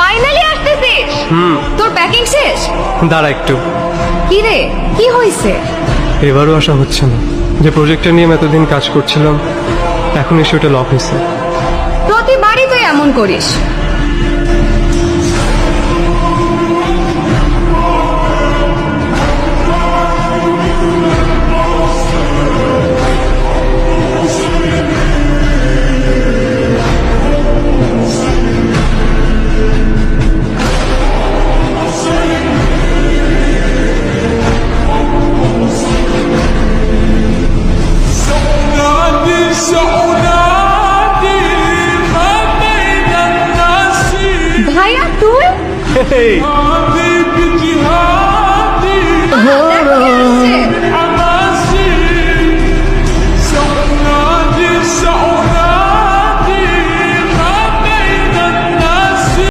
Finally আসতেছিস? তোর packing শেষ? দাঁড়া একটু, কি রে, কি হয়েছে? এবারও আসা হচ্ছে না। যে প্রজেক্টটা নিয়ে আমি এতদিন কাজ করছিলাম, এখন এসে ওটা লক হয়েছে। প্রতিবারই তুই এমন করিস। ভাইয়া তুই? Hey!